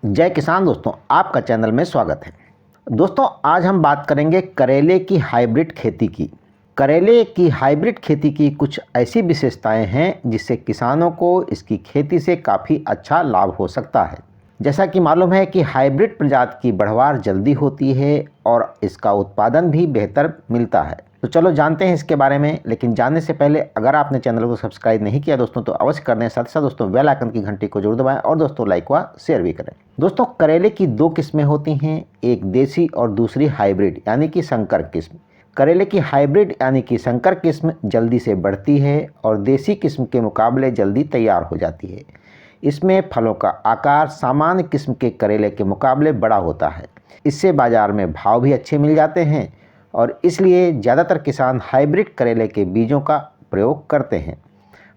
जय किसान दोस्तों, आपका चैनल में स्वागत है। दोस्तों, आज हम बात करेंगे करेले की हाइब्रिड खेती की। करेले की हाइब्रिड खेती की कुछ ऐसी विशेषताएं हैं जिससे किसानों को इसकी खेती से काफ़ी अच्छा लाभ हो सकता है। जैसा कि मालूम है कि हाइब्रिड प्रजाति की बढ़वार जल्दी होती है और इसका उत्पादन भी बेहतर मिलता है। तो चलो जानते हैं इसके बारे में। लेकिन जानने से पहले अगर आपने चैनल को सब्सक्राइब नहीं किया दोस्तों तो अवश्य कर दें। साथ ही साथ दोस्तों बेल आइकन की घंटी को जरूर दबाएं और दोस्तों लाइक व शेयर भी करें। दोस्तों, करेले की दो किस्में होती हैं, एक देसी और दूसरी हाइब्रिड यानी कि संकर किस्म। करेले की हाइब्रिड यानी कि संकर किस्म जल्दी से बढ़ती है और देसी किस्म के मुकाबले जल्दी तैयार हो जाती है। इसमें फलों का आकार सामान्य किस्म के करेले के मुकाबले बड़ा होता है। इससे बाज़ार में भाव भी अच्छे मिल जाते हैं और इसलिए ज़्यादातर किसान हाइब्रिड करेले के बीजों का प्रयोग करते हैं।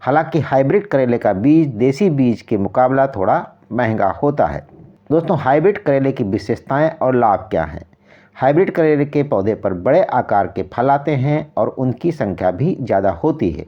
हालांकि हाइब्रिड करेले का बीज देसी बीज के मुकाबला थोड़ा महंगा होता है। दोस्तों, हाइब्रिड करेले की विशेषताएं और लाभ क्या हैं? हाइब्रिड करेले के पौधे पर बड़े आकार के फल आते हैं और उनकी संख्या भी ज़्यादा होती है।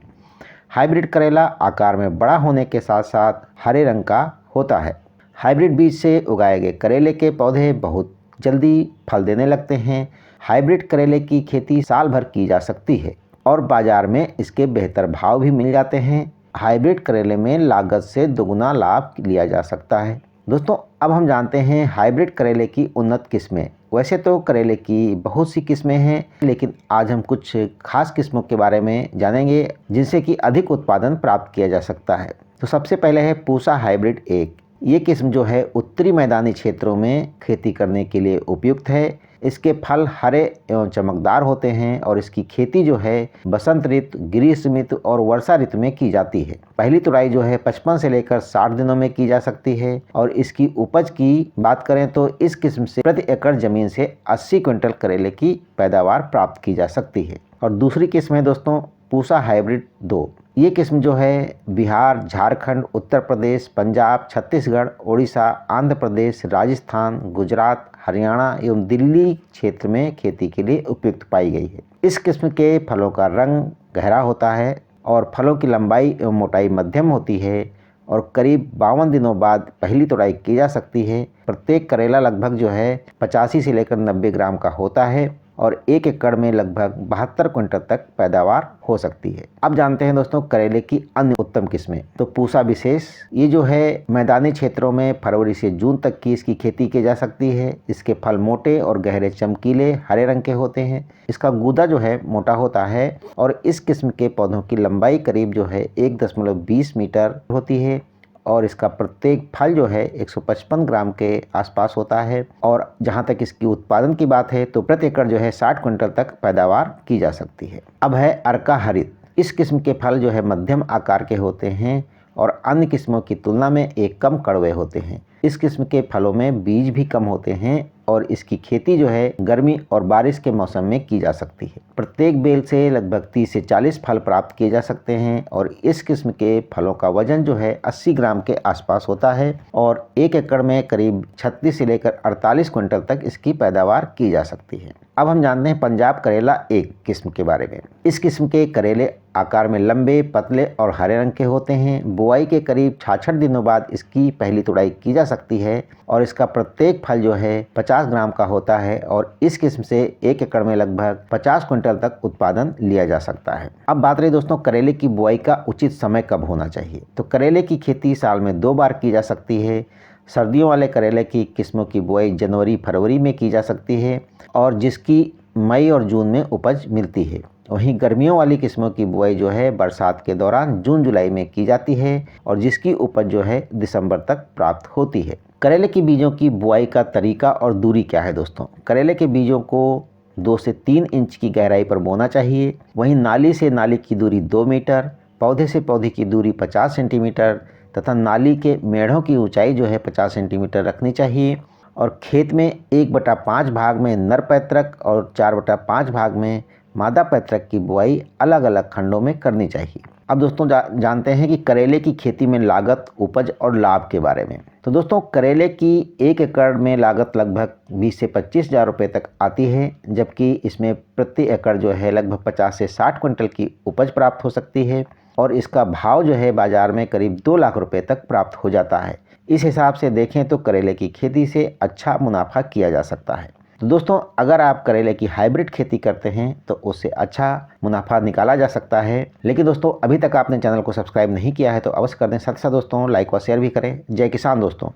हाइब्रिड करेला आकार में बड़ा होने के साथ साथ हरे रंग का होता है। हाइब्रिड बीज से उगाए गए करेले के पौधे बहुत जल्दी फल देने लगते हैं। हाइब्रिड करेले की खेती साल भर की जा सकती है और बाज़ार में इसके बेहतर भाव भी मिल जाते हैं। हाइब्रिड करेले में लागत से दोगुना लाभ लिया जा सकता है। दोस्तों, अब हम जानते हैं हाइब्रिड करेले की उन्नत किस्में। वैसे तो करेले की बहुत सी किस्में हैं, लेकिन आज हम कुछ खास किस्मों के बारे में जानेंगे जिनसे कि अधिक उत्पादन प्राप्त किया जा सकता है। तो सबसे पहले है पूसा हाइब्रिड 1। ये किस्म जो है उत्तरी मैदानी क्षेत्रों में खेती करने के लिए उपयुक्त है। इसके फल हरे एवं चमकदार होते हैं और इसकी खेती जो है बसंत ऋतु, ग्रीष्म ऋतु और वर्षा ऋतु में की जाती है। पहली तुड़ाई जो है 55 से लेकर 60 दिनों में की जा सकती है और इसकी उपज की बात करें तो इस किस्म से प्रति एकड़ जमीन से 80 क्विंटल करेले की पैदावार प्राप्त की जा सकती है। और दूसरी किस्म है दोस्तों पूसा हाइब्रिड 2। ये किस्म जो है बिहार, झारखंड, उत्तर प्रदेश, पंजाब, छत्तीसगढ़, ओडिशा, आंध्र प्रदेश, राजस्थान, गुजरात, हरियाणा एवं दिल्ली क्षेत्र में खेती के लिए उपयुक्त पाई गई है। इस किस्म के फलों का रंग गहरा होता है और फलों की लंबाई एवं मोटाई मध्यम होती है और करीब 52 दिनों बाद पहली तुड़ाई की जा सकती है। प्रत्येक करेला लगभग जो है 85 से लेकर 90 ग्राम का होता है और 1 एकड़ में लगभग 72 क्विंटल तक पैदावार हो सकती है। अब जानते हैं दोस्तों करेले की अन्य उत्तम किस्में। तो पूसा विशेष, ये जो है मैदानी क्षेत्रों में फरवरी से जून तक की इसकी खेती की जा सकती है। इसके फल मोटे और गहरे चमकीले हरे रंग के होते हैं। इसका गूदा जो है मोटा होता है और इस किस्म के पौधों की लंबाई करीब जो है 1.20 मीटर होती है और इसका प्रत्येक फल जो है 155 ग्राम के आसपास होता है। और जहाँ तक इसकी उत्पादन की बात है तो प्रति एकड़ जो है 60 क्विंटल तक पैदावार की जा सकती है। अब है अर्का हरित। इस किस्म के फल जो है मध्यम आकार के होते हैं और अन्य किस्मों की तुलना में एक कम कड़वे होते हैं। इस किस्म के फलों में बीज भी कम होते हैं और इसकी खेती जो है गर्मी और बारिश के मौसम में की जा सकती है। प्रत्येक बेल से लगभग 30 से 40 फल प्राप्त किए जा सकते हैं और इस किस्म के फलों का वजन जो है 80 ग्राम के आसपास होता है और 1 एकड़ में करीब 36 से लेकर 48 क्विंटल तक इसकी पैदावार की जा सकती है। अब हम जानते हैं पंजाब करेला 1 किस्म के बारे में। इस किस्म के करेले आकार में लंबे, पतले और हरे रंग के होते हैं। बुआई के करीब 66 दिनों बाद इसकी पहली तुड़ाई की जा सकती है और इसका प्रत्येक फल जो है 50 ग्राम का होता है और इस किस्म से 1 एकड़ में लगभग 50 क्विंटल तक उत्पादन लिया जा सकता है। अब बात रही दोस्तों करेले की बुआई का उचित समय कब होना चाहिए। तो करेले की खेती साल में 2 बार की जा सकती है। सर्दियों वाले करेले की किस्मों की बुआई जनवरी फरवरी में की जा सकती है और जिसकी मई और जून में उपज मिलती है। वहीं गर्मियों वाली किस्मों की बुआई जो है बरसात के दौरान जून जुलाई में की जाती है और जिसकी उपज जो है दिसंबर तक प्राप्त होती है। करेले के बीजों की बुआई का तरीका और दूरी क्या है दोस्तों? करेले के बीजों को 2 से 3 इंच की गहराई पर बोना चाहिए। वहीं नाली से नाली की दूरी 2 मीटर, पौधे से पौधे की दूरी 50 सेंटीमीटर तथा नाली के मेढ़ों की ऊंचाई जो है 50 सेंटीमीटर रखनी चाहिए और खेत में 1/5 भाग में नर पैतृक और 4/5 भाग में मादा पैतृक की बुआई अलग अलग खंडों में करनी चाहिए। अब दोस्तों जानते हैं कि करेले की खेती में लागत, उपज और लाभ के बारे में। तो दोस्तों करेले की 1 एकड़ में लागत लगभग 20 से 25 हज़ार रुपये तक आती है, जबकि इसमें प्रति एकड़ जो है लगभग 50 से 60 क्विंटल की उपज प्राप्त हो सकती है। और इसका भाव जो है बाज़ार में करीब 2 लाख रुपए तक प्राप्त हो जाता है। इस हिसाब से देखें तो करेले की खेती से अच्छा मुनाफा किया जा सकता है। तो दोस्तों, अगर आप करेले की हाइब्रिड खेती करते हैं तो उससे अच्छा मुनाफा निकाला जा सकता है। लेकिन दोस्तों, अभी तक आपने चैनल को सब्सक्राइब नहीं किया है तो अवश्य कर दें। साथ ही साथ दोस्तों लाइक व शेयर भी करें। जय किसान दोस्तों।